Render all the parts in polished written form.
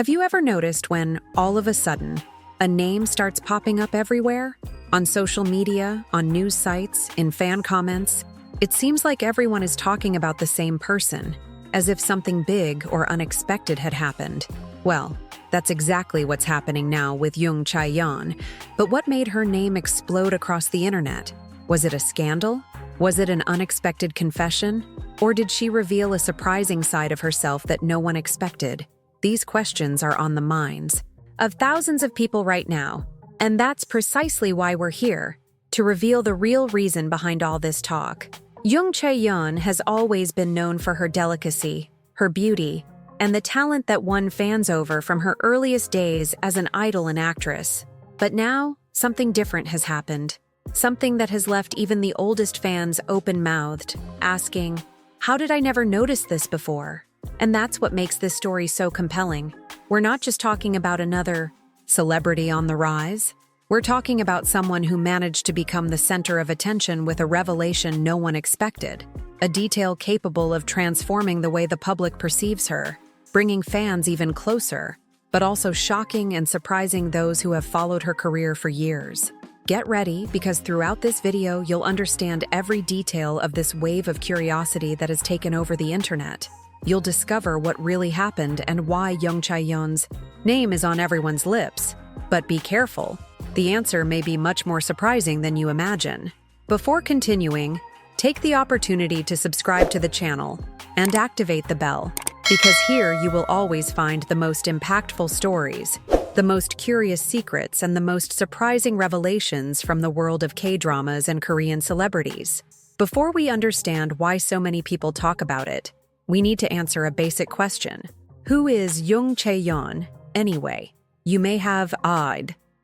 Have you ever noticed when, all of a sudden, a name starts popping up everywhere? On social media, on news sites, in fan comments? It seems like everyone is talking about the same person, as if something big or unexpected had happened. Well, that's exactly what's happening now with Jung Chae-yeon. But what made her name explode across the internet? Was it a scandal? Was it an unexpected confession? Or did she reveal a surprising side of herself that no one expected? These questions are on the minds of thousands of people right now, and that's precisely why we're here, to reveal the real reason behind all this talk. Jung Chae-yeon has always been known for her delicacy, her beauty, and the talent that won fans over from her earliest days as an idol and actress. But now, something different has happened. Something that has left even the oldest fans open-mouthed, asking, "How did I never notice this before?" And that's what makes this story so compelling. We're not just talking about another celebrity on the rise. We're talking about someone who managed to become the center of attention with a revelation no one expected, a detail capable of transforming the way the public perceives her, bringing fans even closer, but also shocking and surprising those who have followed her career for years. Get ready, because throughout this video, you'll understand every detail of this wave of curiosity that has taken over the internet. You'll discover what really happened and why Jung Chae-yeon's name is on everyone's lips. But be careful, the answer may be much more surprising than you imagine. Before continuing, take the opportunity to subscribe to the channel and activate the bell, because here you will always find the most impactful stories, the most curious secrets, and the most surprising revelations from the world of K-dramas and Korean celebrities. Before we understand why so many people talk about it, we need to answer a basic question. Who is Jung Chae-yeon, anyway? You may have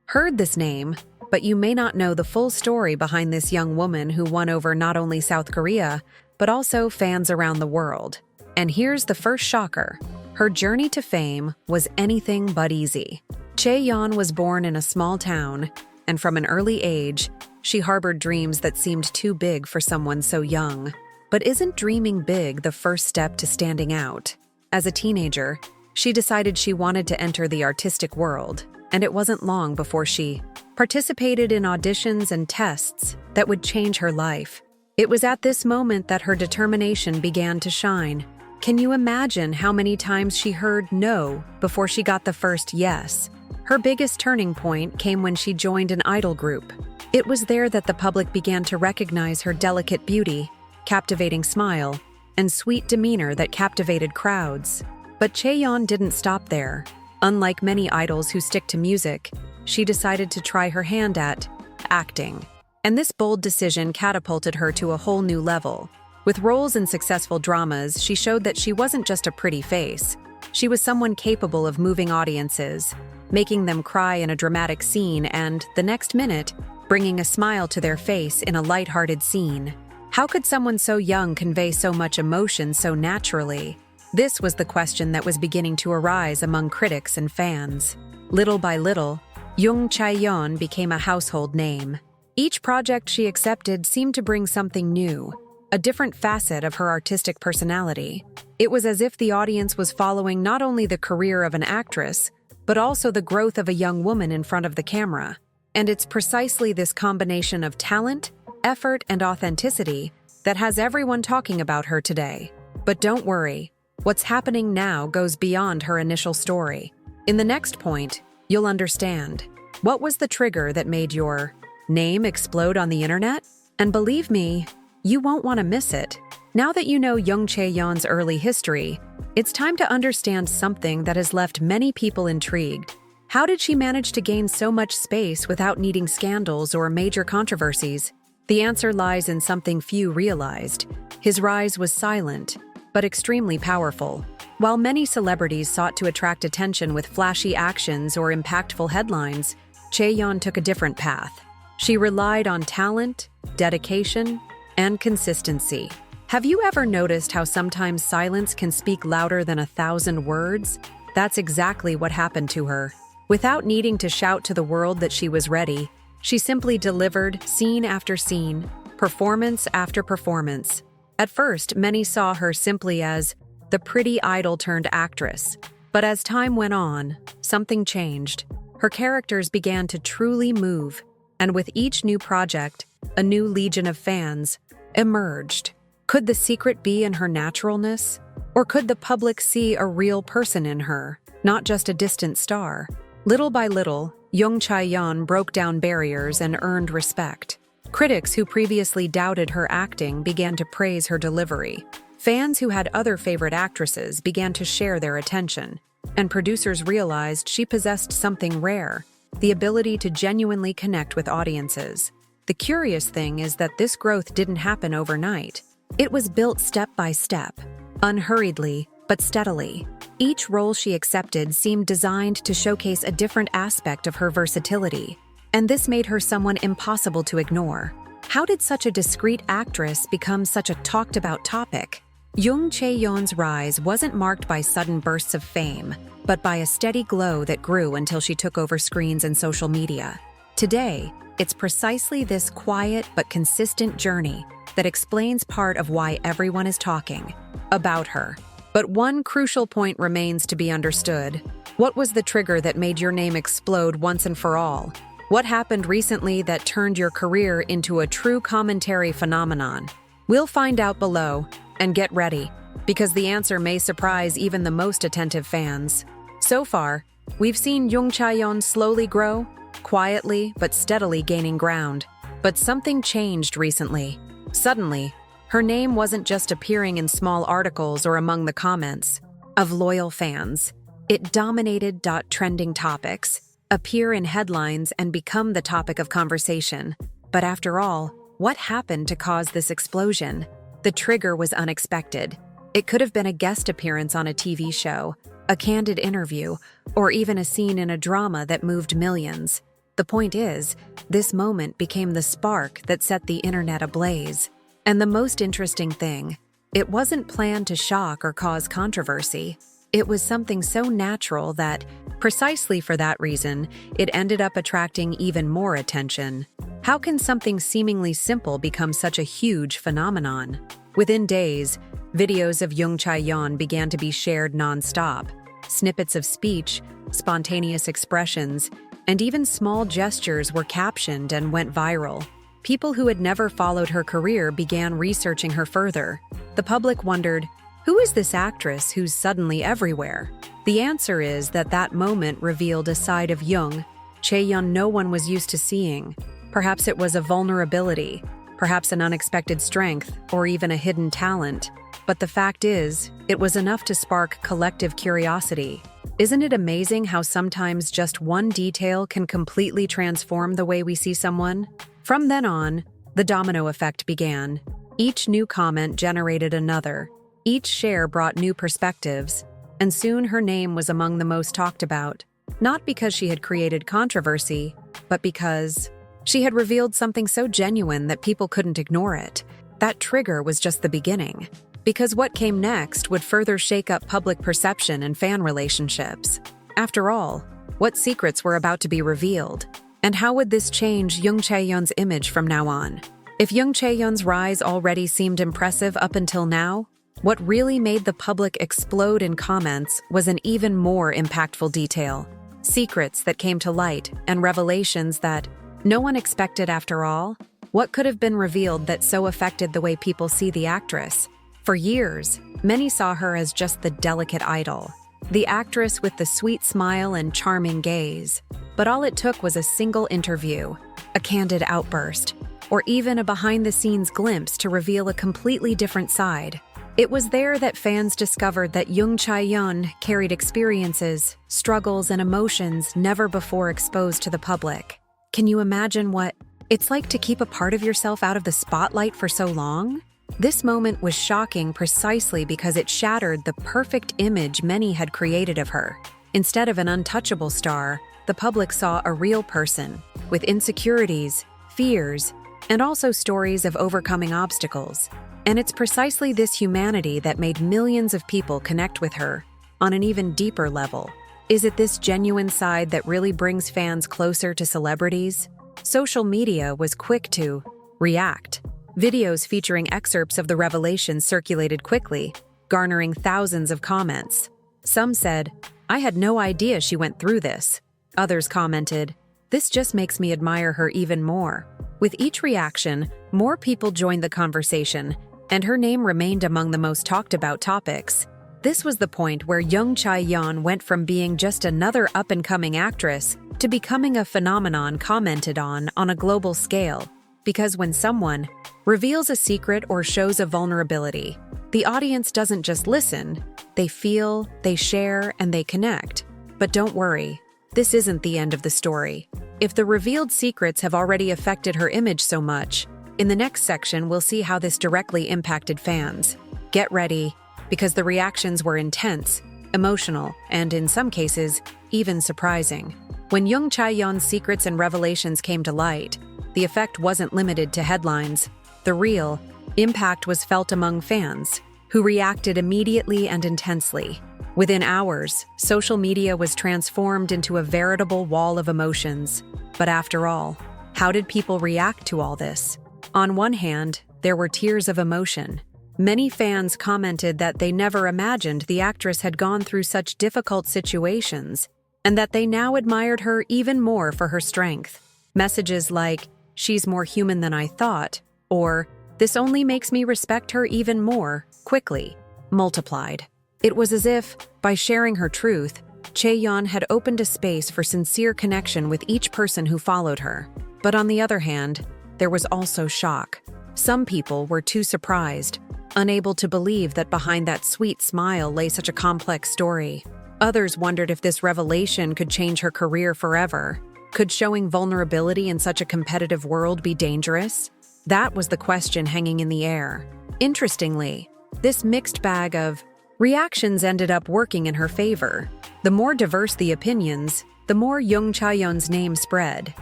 heard this name, but you may not know the full story behind this young woman who won over not only South Korea, but also fans around the world. And here's the first shocker. Her journey to fame was anything but easy. Chae-yeon was born in a small town, and from an early age, she harbored dreams that seemed too big for someone so young. But isn't dreaming big the first step to standing out? As a teenager, she decided she wanted to enter the artistic world, and it wasn't long before she participated in auditions and tests that would change her life. It was at this moment that her determination began to shine. Can you imagine how many times she heard no before she got the first yes? Her biggest turning point came when she joined an idol group. It was there that the public began to recognize her delicate beauty, captivating smile, and sweet demeanor that captivated crowds. But Chae-yeon didn't stop there. Unlike many idols who stick to music, she decided to try her hand at acting. And this bold decision catapulted her to a whole new level. With roles in successful dramas, she showed that she wasn't just a pretty face. She was someone capable of moving audiences, making them cry in a dramatic scene and, the next minute, bringing a smile to their face in a lighthearted scene. How could someone so young convey so much emotion so naturally? This was the question that was beginning to arise among critics and fans. Little by little, Jung Chae-yeon became a household name. Each project she accepted seemed to bring something new, a different facet of her artistic personality. It was as if the audience was following not only the career of an actress, but also the growth of a young woman in front of the camera. And it's precisely this combination of talent, effort, and authenticity that has everyone talking about her today. But don't worry, what's happening now goes beyond her initial story. In the next point, you'll understand what was the trigger that made your name explode on the internet? And believe me, you won't want to miss it. Now that you know Jung Chae-yeon's early history, it's time to understand something that has left many people intrigued. How did she manage to gain so much space without needing scandals or major controversies? The answer lies in something few realized. His rise was silent, but extremely powerful. While many celebrities sought to attract attention with flashy actions or impactful headlines, Chae-yeon took a different path. She relied on talent, dedication, and consistency. Have you ever noticed how sometimes silence can speak louder than 1,000 words? That's exactly what happened to her. Without needing to shout to the world that she was ready, she simply delivered scene after scene, performance after performance. At first, many saw her simply as the pretty idol-turned-actress. But as time went on, something changed. Her characters began to truly move, and with each new project, a new legion of fans emerged. Could the secret be in her naturalness? Or could the public see a real person in her, not just a distant star? Little by little, Jung Chae-yeon broke down barriers and earned respect. Critics who previously doubted her acting began to praise her delivery. Fans who had other favorite actresses began to share their attention, and producers realized she possessed something rare, the ability to genuinely connect with audiences. The curious thing is that this growth didn't happen overnight. It was built step by step, unhurriedly, but steadily. Each role she accepted seemed designed to showcase a different aspect of her versatility, and this made her someone impossible to ignore. How did such a discreet actress become such a talked-about topic? Jung Chae-yeon's rise wasn't marked by sudden bursts of fame, but by a steady glow that grew until she took over screens and social media. Today, it's precisely this quiet but consistent journey that explains part of why everyone is talking about her. But one crucial point remains to be understood. What was the trigger that made your name explode once and for all? What happened recently that turned your career into a true commentary phenomenon? We'll find out below, and get ready, because the answer may surprise even the most attentive fans. So far, we've seen Jung Chae-yeon slowly grow, quietly but steadily gaining ground. But something changed recently. Suddenly, her name wasn't just appearing in small articles or among the comments of loyal fans. It dominated trending topics, appear in headlines, and become the topic of conversation. But after all, what happened to cause this explosion? The trigger was unexpected. It could have been a guest appearance on a TV show, a candid interview, or even a scene in a drama that moved millions. The point is, this moment became the spark that set the internet ablaze. And the most interesting thing, it wasn't planned to shock or cause controversy. It was something so natural that, precisely for that reason, it ended up attracting even more attention. How can something seemingly simple become such a huge phenomenon? Within days, videos of Jung Chae-yeon began to be shared non-stop. Snippets of speech, spontaneous expressions, and even small gestures were captioned and went viral. People who had never followed her career began researching her further. The public wondered, who is this actress who's suddenly everywhere? The answer is that moment revealed a side of Jung Chae-yeon no one was used to seeing. Perhaps it was a vulnerability, perhaps an unexpected strength, or even a hidden talent. But the fact is, it was enough to spark collective curiosity. Isn't it amazing how sometimes just one detail can completely transform the way we see someone? From then on, the domino effect began. Each new comment generated another. Each share brought new perspectives, and soon her name was among the most talked about. Not because she had created controversy, but because she had revealed something so genuine that people couldn't ignore it. That trigger was just the beginning, because what came next would further shake up public perception and fan relationships. After all, what secrets were about to be revealed? And how would this change Jung Chae-yeon's image from now on? If Jung Chae-yeon's rise already seemed impressive up until now, what really made the public explode in comments was an even more impactful detail. Secrets that came to light and revelations that no one expected after all. What could have been revealed that so affected the way people see the actress? For years, many saw her as just the delicate idol, the actress with the sweet smile and charming gaze. But all it took was a single interview, a candid outburst, or even a behind-the-scenes glimpse to reveal a completely different side. It was there that fans discovered that Jung Chae-yeon carried experiences, struggles, and emotions never before exposed to the public. Can you imagine what it's like to keep a part of yourself out of the spotlight for so long? This moment was shocking precisely because it shattered the perfect image many had created of her. Instead of an untouchable star, the public saw a real person, with insecurities, fears, and also stories of overcoming obstacles. And it's precisely this humanity that made millions of people connect with her on an even deeper level. Is it this genuine side that really brings fans closer to celebrities? Social media was quick to react. Videos featuring excerpts of the revelation circulated quickly, garnering thousands of comments. Some said, I had no idea she went through this." Others commented, "This just makes me admire her even more." With each reaction, more people joined the conversation, and her name remained among the most talked about topics. This was the point where Jung Chae-yeon went from being just another up-and-coming actress to becoming a phenomenon commented on a global scale. Because when someone reveals a secret or shows a vulnerability, the audience doesn't just listen, they feel, they share, and they connect. But don't worry, this isn't the end of the story. If the revealed secrets have already affected her image so much, in the next section we'll see how this directly impacted fans. Get ready, because the reactions were intense, emotional, and in some cases, even surprising. When Jung Chae-yeon's secrets and revelations came to light, the effect wasn't limited to headlines. The real impact was felt among fans, who reacted immediately and intensely. Within hours, social media was transformed into a veritable wall of emotions. But after all, how did people react to all this? On one hand, there were tears of emotion. Many fans commented that they never imagined the actress had gone through such difficult situations, and that they now admired her even more for her strength. Messages like, "She's more human than I thought," or "This only makes me respect her even more," quickly multiplied. It was as if, by sharing her truth, Chae-yeon had opened a space for sincere connection with each person who followed her. But on the other hand, there was also shock. Some people were too surprised, unable to believe that behind that sweet smile lay such a complex story. Others wondered if this revelation could change her career forever. Could showing vulnerability in such a competitive world be dangerous? That was the question hanging in the air. Interestingly, this mixed bag of reactions ended up working in her favor. The more diverse the opinions, the more Jung Chae-yeon's name spread.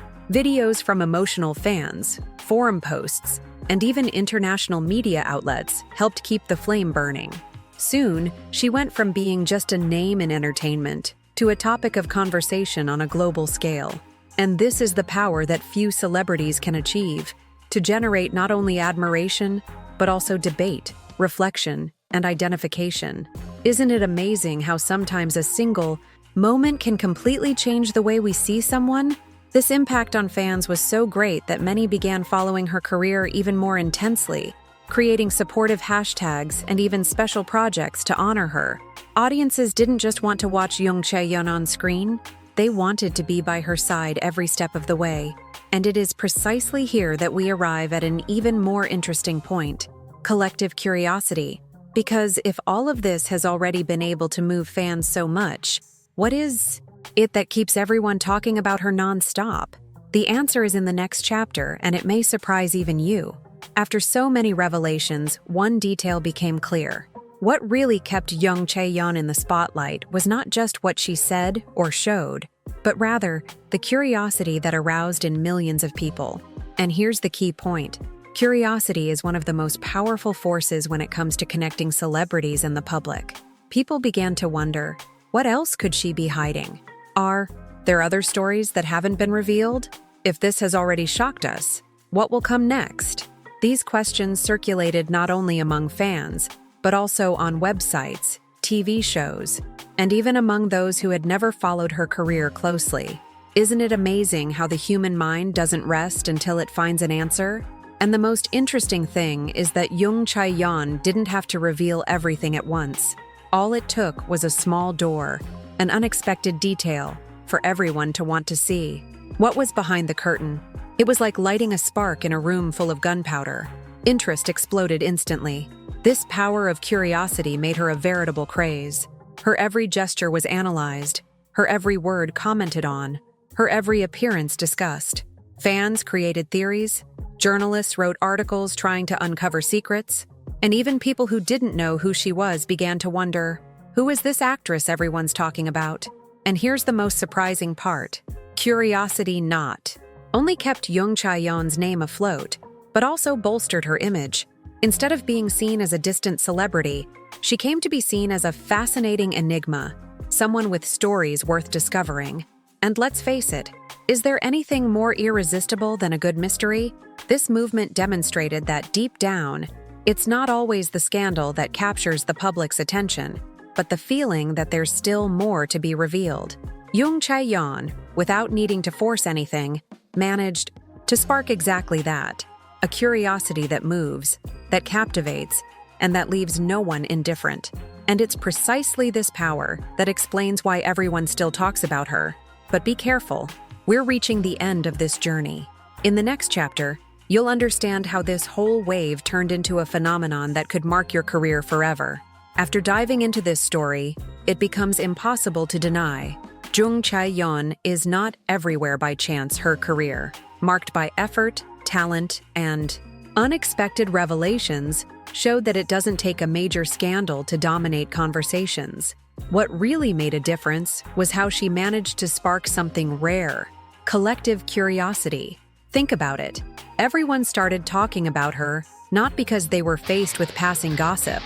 Videos from emotional fans, forum posts, and even international media outlets helped keep the flame burning. Soon, she went from being just a name in entertainment to a topic of conversation on a global scale. And this is the power that few celebrities can achieve, to generate not only admiration, but also debate, reflection, and identification. Isn't it amazing how sometimes a single moment can completely change the way we see someone? This impact on fans was so great that many began following her career even more intensely, creating supportive hashtags and even special projects to honor her. Audiences didn't just want to watch Jung Chae-yeon on screen, they wanted to be by her side every step of the way. And it is precisely here that we arrive at an even more interesting point: collective curiosity. Because if all of this has already been able to move fans so much, what is it that keeps everyone talking about her non-stop? The answer is in the next chapter, and it may surprise even you. After so many revelations, one detail became clear. What really kept Jung Chae-yeon in the spotlight was not just what she said or showed, but rather the curiosity that aroused in millions of people. And here's the key point. Curiosity is one of the most powerful forces when it comes to connecting celebrities and the public. People began to wonder, what else could she be hiding? Are there other stories that haven't been revealed? If this has already shocked us, what will come next? These questions circulated not only among fans, but also on websites, TV shows, and even among those who had never followed her career closely. Isn't it amazing how the human mind doesn't rest until it finds an answer? And the most interesting thing is that Jung Chae-yeon didn't have to reveal everything at once. All it took was a small door, an unexpected detail, for everyone to want to see. What was behind the curtain? It was like lighting a spark in a room full of gunpowder. Interest exploded instantly. This power of curiosity made her a veritable craze. Her every gesture was analyzed, her every word commented on, her every appearance discussed. Fans created theories, journalists wrote articles trying to uncover secrets, and even people who didn't know who she was began to wonder, who is this actress everyone's talking about? And here's the most surprising part. Curiosity not only kept Jung Chae-yeon's name afloat, but also bolstered her image. Instead of being seen as a distant celebrity, she came to be seen as a fascinating enigma, someone with stories worth discovering. And let's face it, is there anything more irresistible than a good mystery? This movement demonstrated that deep down, it's not always the scandal that captures the public's attention. but the feeling that there's still more to be revealed. Jung Chae-yeon, without needing to force anything, managed to spark exactly that. A curiosity that moves, that captivates, and that leaves no one indifferent. And it's precisely this power that explains why everyone still talks about her. But be careful, we're reaching the end of this journey. In the next chapter, you'll understand how this whole wave turned into a phenomenon that could mark your career forever. After diving into this story, it becomes impossible to deny Jung Chae-yeon is not everywhere by chance. Her career, marked by effort, talent, and unexpected revelations, showed that it doesn't take a major scandal to dominate conversations. What really made a difference was how she managed to spark something rare: collective curiosity. Think about it. Everyone started talking about her not because they were faced with passing gossip,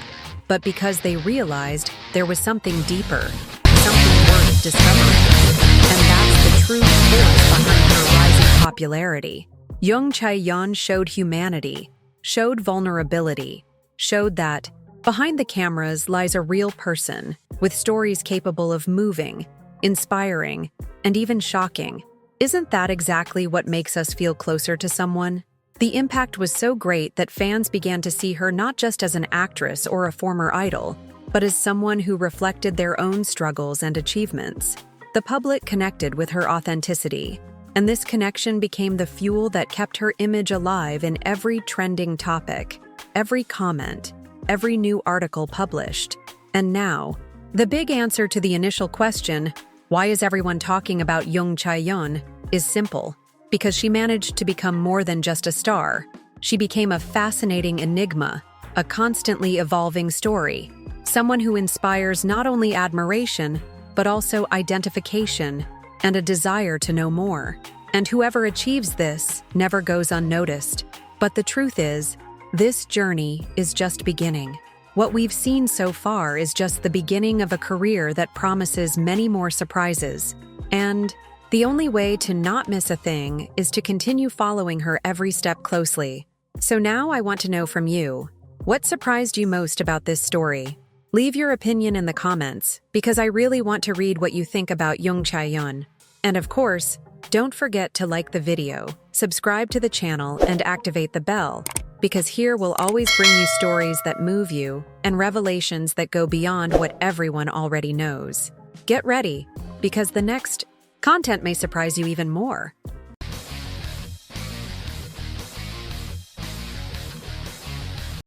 but because they realized there was something deeper, something worth discovering. And that's the true force behind her rising popularity. Jung Chae-yeon showed humanity, showed vulnerability, showed that behind the cameras lies a real person with stories capable of moving, inspiring, and even shocking. Isn't that exactly what makes us feel closer to someone? The impact was so great that fans began to see her not just as an actress or a former idol, but as someone who reflected their own struggles and achievements. The public connected with her authenticity, and this connection became the fuel that kept her image alive in every trending topic, every comment, every new article published. And now, the big answer to the initial question, why is everyone talking about Jung Chae-yeon, is simple. Because she managed to become more than just a star. She became a fascinating enigma, a constantly evolving story, someone who inspires not only admiration, but also identification and a desire to know more. And whoever achieves this never goes unnoticed. But the truth is, this journey is just beginning. What we've seen so far is just the beginning of a career that promises many more surprises. And the only way to not miss a thing is to continue following her every step closely. So now I want to know from you, what surprised you most about this story? Leave your opinion in the comments, because I really want to read what you think about Jung Chae-yeon. And of course, don't forget to like the video, subscribe to the channel, and activate the bell, because here we'll always bring you stories that move you and revelations that go beyond what everyone already knows. Get ready, because the next content may surprise you even more.